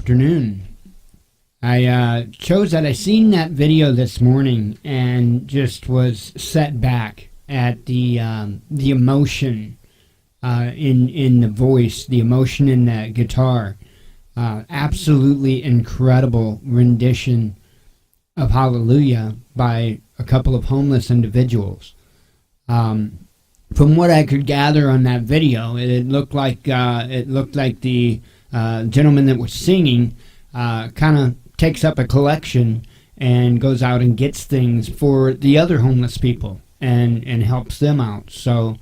afternoon. I chose that. I seen that video this morning and just was set back at the emotion in the voice, the emotion in the guitar. Absolutely incredible rendition of Hallelujah by a couple of homeless individuals. From what I could gather on that video, it looked like the gentleman that was singing kind of takes up a collection and goes out and gets things for the other homeless people and helps them out. So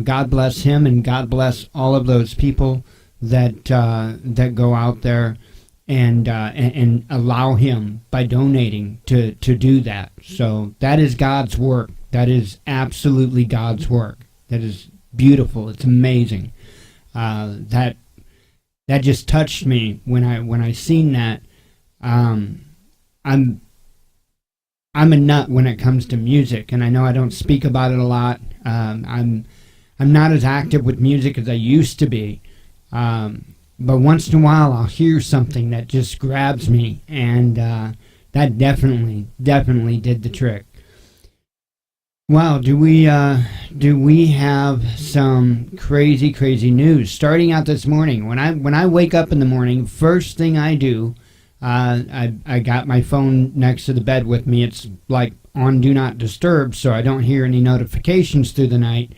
God bless him, and God bless all of those people that go out there and allow him by donating to do that. So that is God's work. That is absolutely God's work. That is beautiful. It's amazing. That just touched me when I seen that. I'm a nut when it comes to music, and I know I don't speak about it a lot. I'm not as active with music as I used to be. But once in a while I'll hear something that just grabs me, and that definitely did the trick. Wow, do we have some crazy news starting out this morning? When I wake up in the morning, first thing I do, I got my phone next to the bed with me. It's like on Do Not Disturb, so I don't hear any notifications through the night.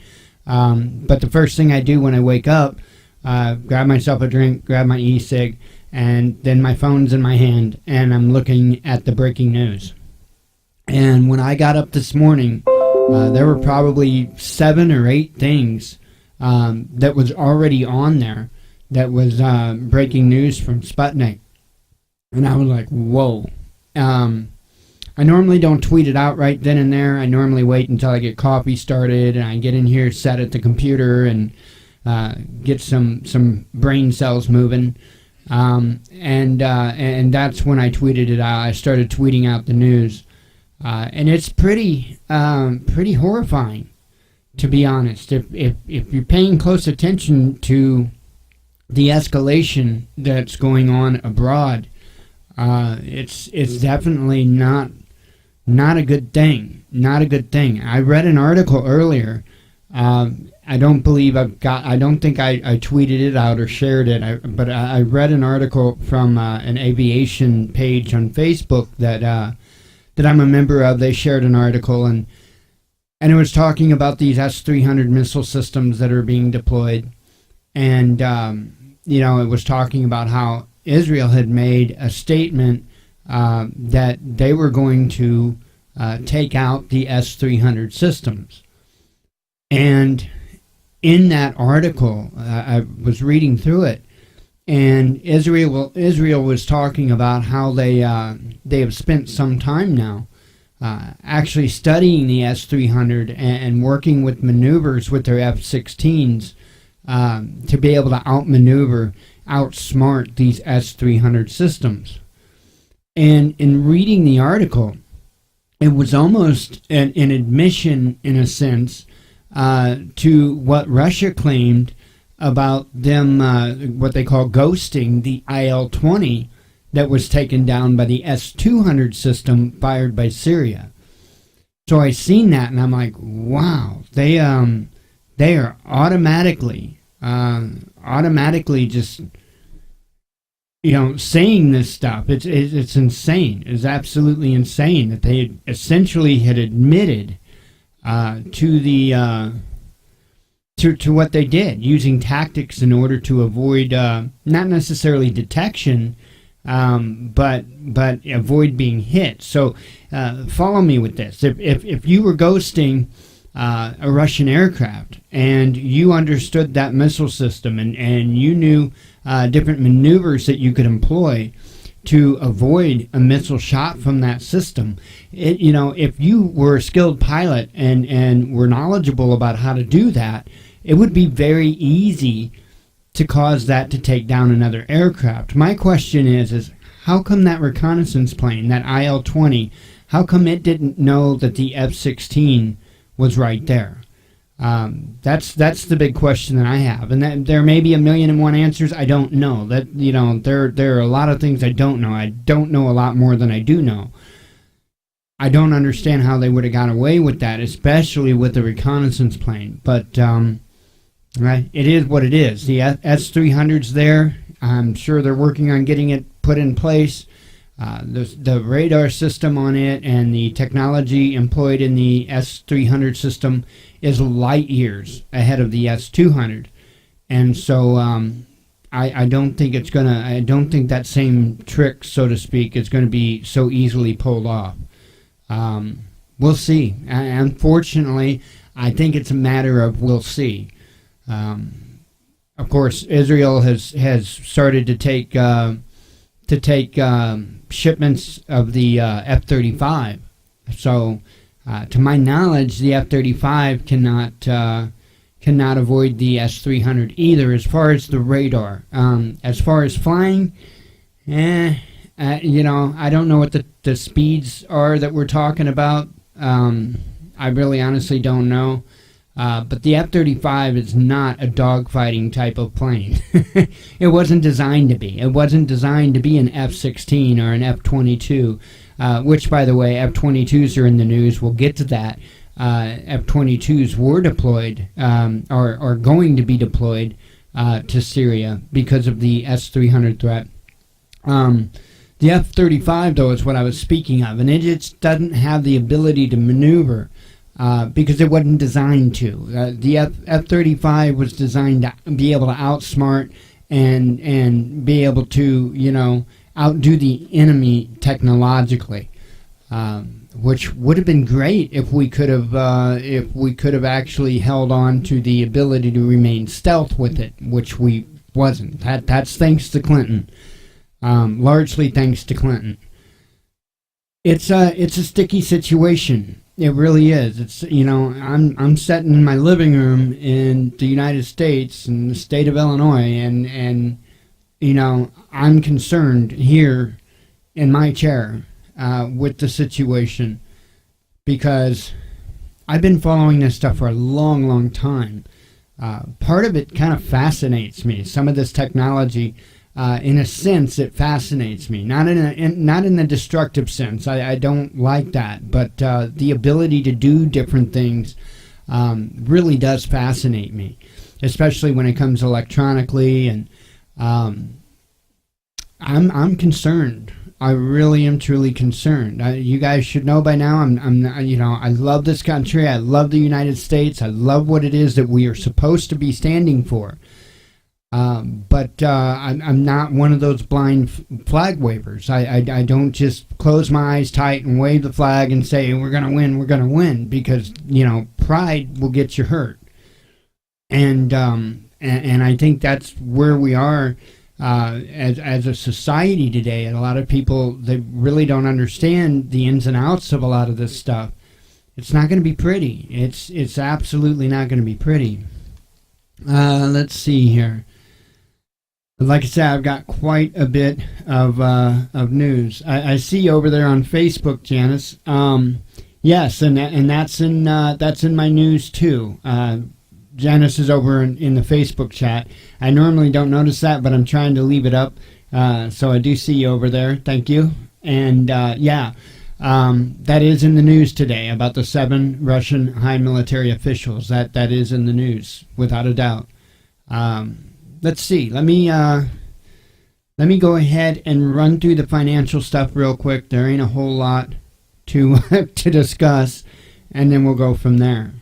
But the first thing I do when I wake up, grab myself a drink, grab my e-cig, and then my phone's in my hand, and I'm looking at the breaking news. And when I got up this morning, there were probably 7 or 8 things that was already on there that was breaking news from Sputnik. And I was like, whoa. I normally don't tweet it out right then and there. I normally wait until I get coffee started and I get in here, set at the computer, and get some brain cells moving. And that's when I tweeted it out. I started tweeting out the news. And it's pretty horrifying, to be honest. If you're paying close attention to the escalation that's going on abroad, it's definitely not a good thing. Not a good thing. I read an article earlier. I don't think I tweeted it out or shared it. But I read an article from an aviation page on Facebook that I'm a member of. They shared an article, and it was talking about these S-300 missile systems that are being deployed. And, it was talking about how Israel had made a statement that they were going to take out the S-300 systems. And in that article, I was reading through it, and Israel was talking about how they have spent some time now actually studying the S-300 and working with maneuvers with their F-16s to be able to outmaneuver, outsmart these S-300 systems. And in reading the article, it was almost an admission, in a sense, to what Russia claimed about them, what they call ghosting the IL-20 that was taken down by the S-200 system fired by Syria. So I seen that, and I'm like, wow, they are automatically just, saying this stuff. It's insane. It's absolutely insane that they essentially had admitted to what they did, using tactics in order to avoid not necessarily detection, but avoid being hit. So follow me with this. If you were ghosting a Russian aircraft and you understood that missile system and you knew different maneuvers that you could employ to avoid a missile shot from that system, if you were a skilled pilot and were knowledgeable about how to do that, it would be very easy to cause that to take down another aircraft. My question is how come that reconnaissance plane, that IL-20, how come it didn't know that the F-16 was right there? That's the big question that I have, and that there may be a million and one answers. I don't know. That there are a lot of things I don't know. I don't know a lot more than I do know. I don't understand how they would have got away with that, especially with the reconnaissance plane. But right, it is what it is. The S-300's there. I'm sure they're working on getting it put in place. The radar system on it and the technology employed in the S-300 system is light years ahead of the S-200, and so I don't think it's gonna. I don't think that same trick, so to speak, is going to be so easily pulled off. We'll see. Unfortunately, I think it's a matter of we'll see. Of course, Israel has started to take shipments of the F-35. So, to my knowledge, the F-35 cannot avoid the S-300 either. As far as the radar, as far as flying, I don't know what the speeds are that we're talking about. I really honestly don't know. But the F-35 is not a dogfighting type of plane. It wasn't designed to be. It wasn't designed to be an F-16 or an F-22, which, by the way, F-22s are in the news. We'll get to that. F-22s were deployed, or are going to be deployed to Syria because of the S-300 threat. The F-35, though, is what I was speaking of, and it just doesn't have the ability to maneuver. Because it wasn't designed to. The F-35 was designed to be able to outsmart and be able to, outdo the enemy technologically, which would have been great if we could have actually held on to the ability to remain stealth with it, which we wasn't. That's thanks to Clinton, largely thanks to Clinton. It's a sticky situation. It really is. It's I'm sitting in my living room in the United States, in the state of Illinois, and I'm concerned here in my chair with the situation because I've been following this stuff for a long, long time. Part of it kind of fascinates me. Some of this technology. In a sense, it fascinates me. Not in the destructive sense. I don't like that. But the ability to do different things really does fascinate me, especially when it comes electronically. And I'm concerned. I really am truly concerned. You guys should know by now. I love this country. I love the United States. I love what it is that we are supposed to be standing for. But I'm not one of those blind flag wavers. I don't just close my eyes tight and wave the flag and say, we're going to win, because, pride will get you hurt. And I think that's where we are as a society today. And a lot of people, they really don't understand the ins and outs of a lot of this stuff. It's not going to be pretty. It's absolutely not going to be pretty. Let's see here. Like I said, I've got quite a bit of news. I see over there on Facebook, Janice. Yes, and that's in my news too. Janice is over in the Facebook chat. I normally don't notice that, but I'm trying to leave it up. So I do see you over there. Thank you. And that is in the news today about the 7 Russian high military officials. That is in the news without a doubt. Let's see. Let me go ahead and run through the financial stuff real quick. There ain't a whole lot to to discuss, and then we'll go from there.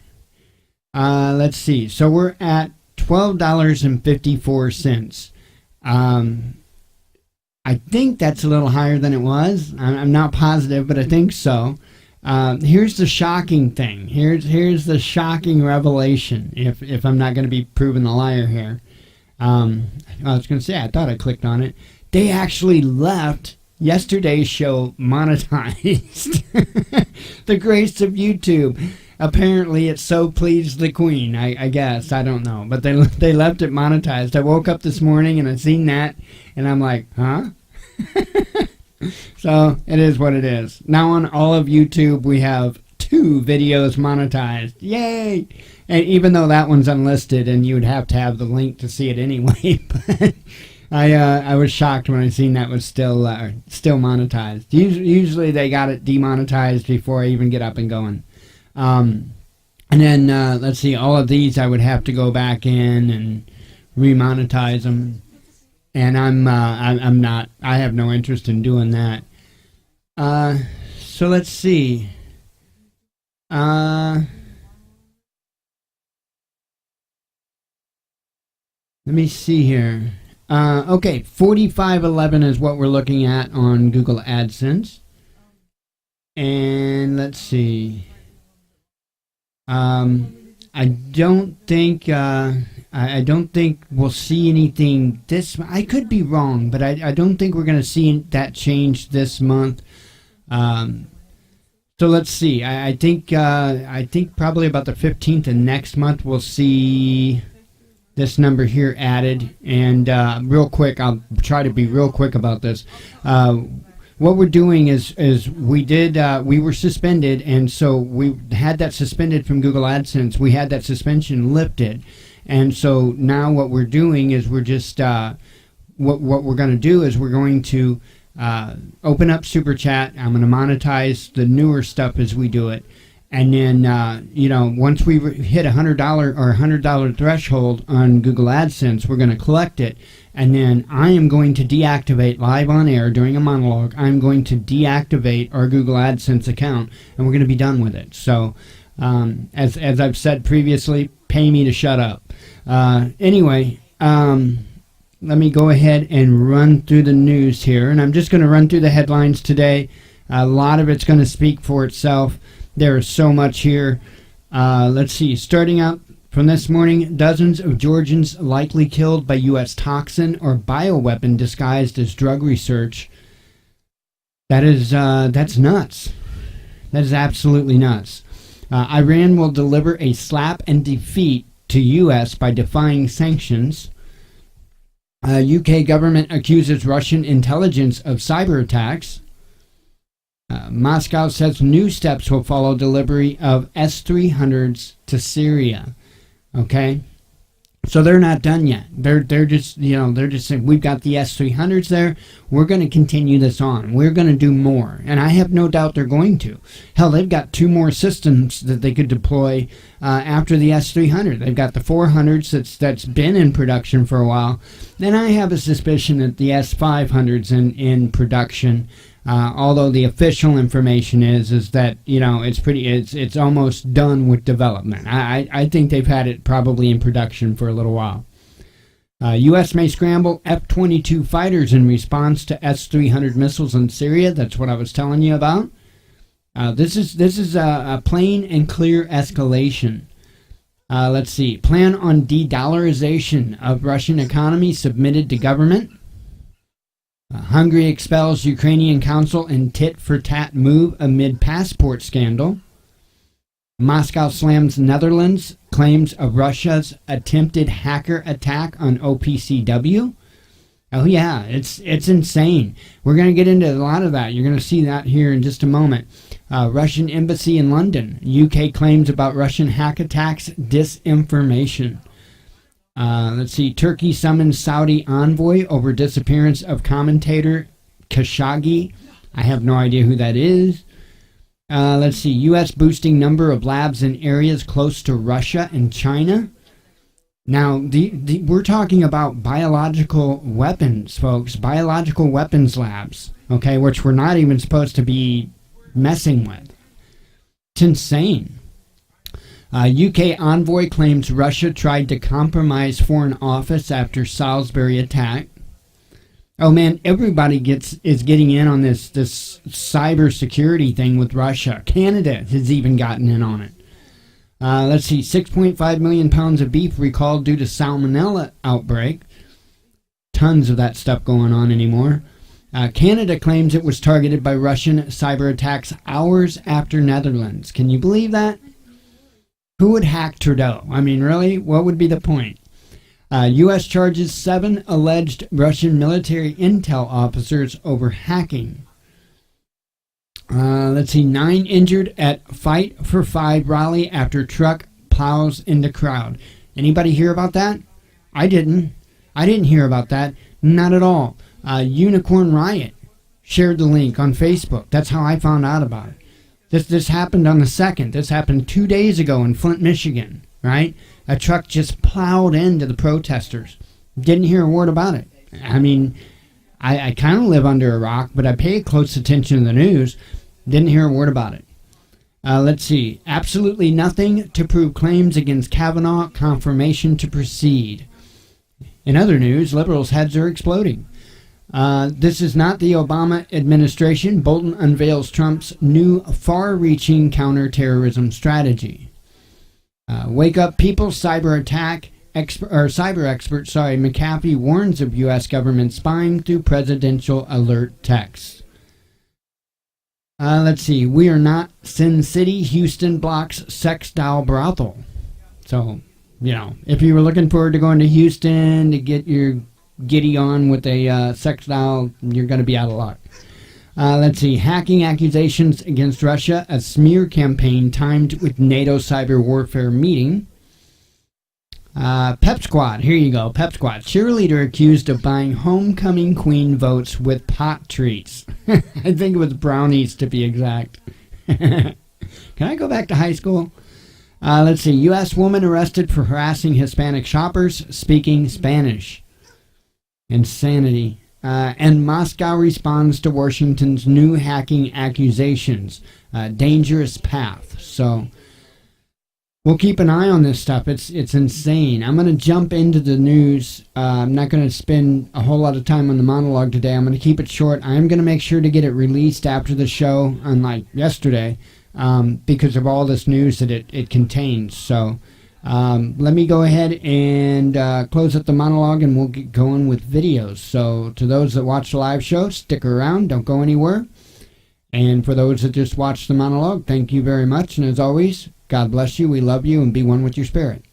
Let's see. So we're at $12.54. I think that's a little higher than it was. I'm not positive, but I think so. Here's the shocking thing. Here's the shocking revelation. If I'm not going to be proven a liar here. I was going to say, I thought I clicked on it. They actually left yesterday's show monetized. The grace of YouTube. Apparently, it so pleased the queen, I guess. I don't know. But they left it monetized. I woke up this morning and I seen that, and I'm like, huh? So, it is what it is. Now on all of YouTube, we have 2 videos monetized. Yay! And even though that one's unlisted and you would have to have the link to see it anyway, but I was shocked when I seen that was still monetized. Usually they got it demonetized before I even get up and going. And then let's see, all of these I would have to go back in and remonetize them, and I'm not. I have no interest in doing that. So let's see. Let me see here. Okay, 4511 is what we're looking at on Google AdSense. And let's see. I don't think we'll see anything this. I could be wrong, but I don't think we're going to see that change this month. So let's see. I think probably about the 15th of next month we'll see this number here added. And real quick, I'll try to be real quick about this. What we're doing is we were suspended, and so we had that suspended from Google AdSense. We had that suspension lifted, and so now what we're doing is we're just what we're going to do is we're going to open up Super Chat. I'm going to monetize the newer stuff as we do it, and then once we hit $100 or $100 threshold on Google AdSense, we're going to collect it. And then I am going to deactivate live on air during a monologue. I'm going to deactivate our Google AdSense account, and we're going to be done with it. So, as I've said previously, pay me to shut up. Anyway, let me go ahead and run through the news here, and I'm just going to run through the headlines today. A lot of it's going to speak for itself. There is so much here. Let's see. Starting out from this morning, dozens of Georgians likely killed by U.S. toxin or bioweapon disguised as drug research. That's nuts. That is absolutely nuts. Iran will deliver a slap and defeat to U.S. by defying sanctions. UK government accuses Russian intelligence of cyber attacks. Moscow says new steps will follow delivery of S-300s to Syria. Okay, so they're not done yet. They're just saying we've got the S-300s there. We're going to continue this on. We're going to do more, and I have no doubt they're going to. Hell, they've got 2 more systems that they could deploy after the S-300. They've got the 400s that's been in production for a while, and I have a suspicion that the S-500s in production. Although the official information is that it's almost done with development. I think they've had it probably in production for a little while. U.S. may scramble F-22 fighters in response to S-300 missiles in Syria. That's what I was telling you about. This is a plain and clear escalation. Let's see. Plan on de-dollarization of Russian economy submitted to government. Hungary expels Ukrainian consul in tit-for-tat move amid passport scandal. Moscow slams Netherlands claims of Russia's attempted hacker attack on OPCW. Oh yeah, it's insane. We're going to get into a lot of that. You're going to see that here in just a moment. Russian embassy in London. UK claims about Russian hack attacks disinformation. Let's see. Turkey summons Saudi envoy over disappearance of commentator Khashoggi. I have no idea who that is. Let's see. U.S. boosting number of labs in areas close to Russia and China. Now, we're talking about biological weapons, folks. Biological weapons labs, okay, which we're not even supposed to be messing with. It's insane. UK envoy claims Russia tried to compromise foreign office after Salisbury attack. Oh man, everybody is getting in on this cyber security thing with Russia. Canada has even gotten in on it. Let's see, 6.5 million pounds of beef recalled due to salmonella outbreak. Tons of that stuff going on anymore. Canada claims it was targeted by Russian cyber attacks hours after Netherlands. Can you believe that? Who would hack Trudeau? I mean, really? What would be the point? U.S. charges 7 alleged Russian military intel officers over hacking. Let's see, 9 injured at Fight for Five rally after truck plows into crowd. Anybody hear about that? I didn't. I didn't hear about that. Not at all. Unicorn Riot shared the link on Facebook. That's how I found out about it. This happened on the 2nd. This happened 2 days ago in Flint, Michigan, right? A truck just plowed into the protesters. Didn't hear a word about it. I mean, I kind of live under a rock, but I pay close attention to the news. Didn't hear a word about it. Let's see. Absolutely nothing to prove claims against Kavanaugh. Confirmation to proceed. In other news, liberals' heads are exploding. This is not the Obama administration. Bolton unveils Trump's new far-reaching counterterrorism strategy. Wake up, people! Cyber expert McAfee warns of U.S. government spying through presidential alert texts. Let's see. We are not Sin City. Houston blocks sex doll brothel. So, you know, if you were looking forward to going to Houston to get your giddy on with a sex doll, you're going to be out of luck. Let's see. Hacking accusations against Russia. A smear campaign timed with NATO cyber warfare meeting. Pep Squad. Here you go. Pep Squad. Cheerleader accused of buying homecoming queen votes with pot treats. I think it was brownies to be exact. Can I go back to high school? Let's see. U.S. woman arrested for harassing Hispanic shoppers speaking Spanish. Insanity. And Moscow responds to Washington's new hacking accusations. Dangerous path. So we'll keep an eye on this stuff. It's insane. I'm going to jump into the news. I'm not going to spend a whole lot of time on the monologue today. I'm going to keep it short. I'm going to make sure to get it released after the show, unlike yesterday, because of all this news that it contains. So let me go ahead and close up the monologue, and we'll get going with videos. So to those that watch the live show, stick around. Don't go anywhere. And for those that just watch the monologue, thank you very much. And as always, God bless you. We love you, and be one with your spirit.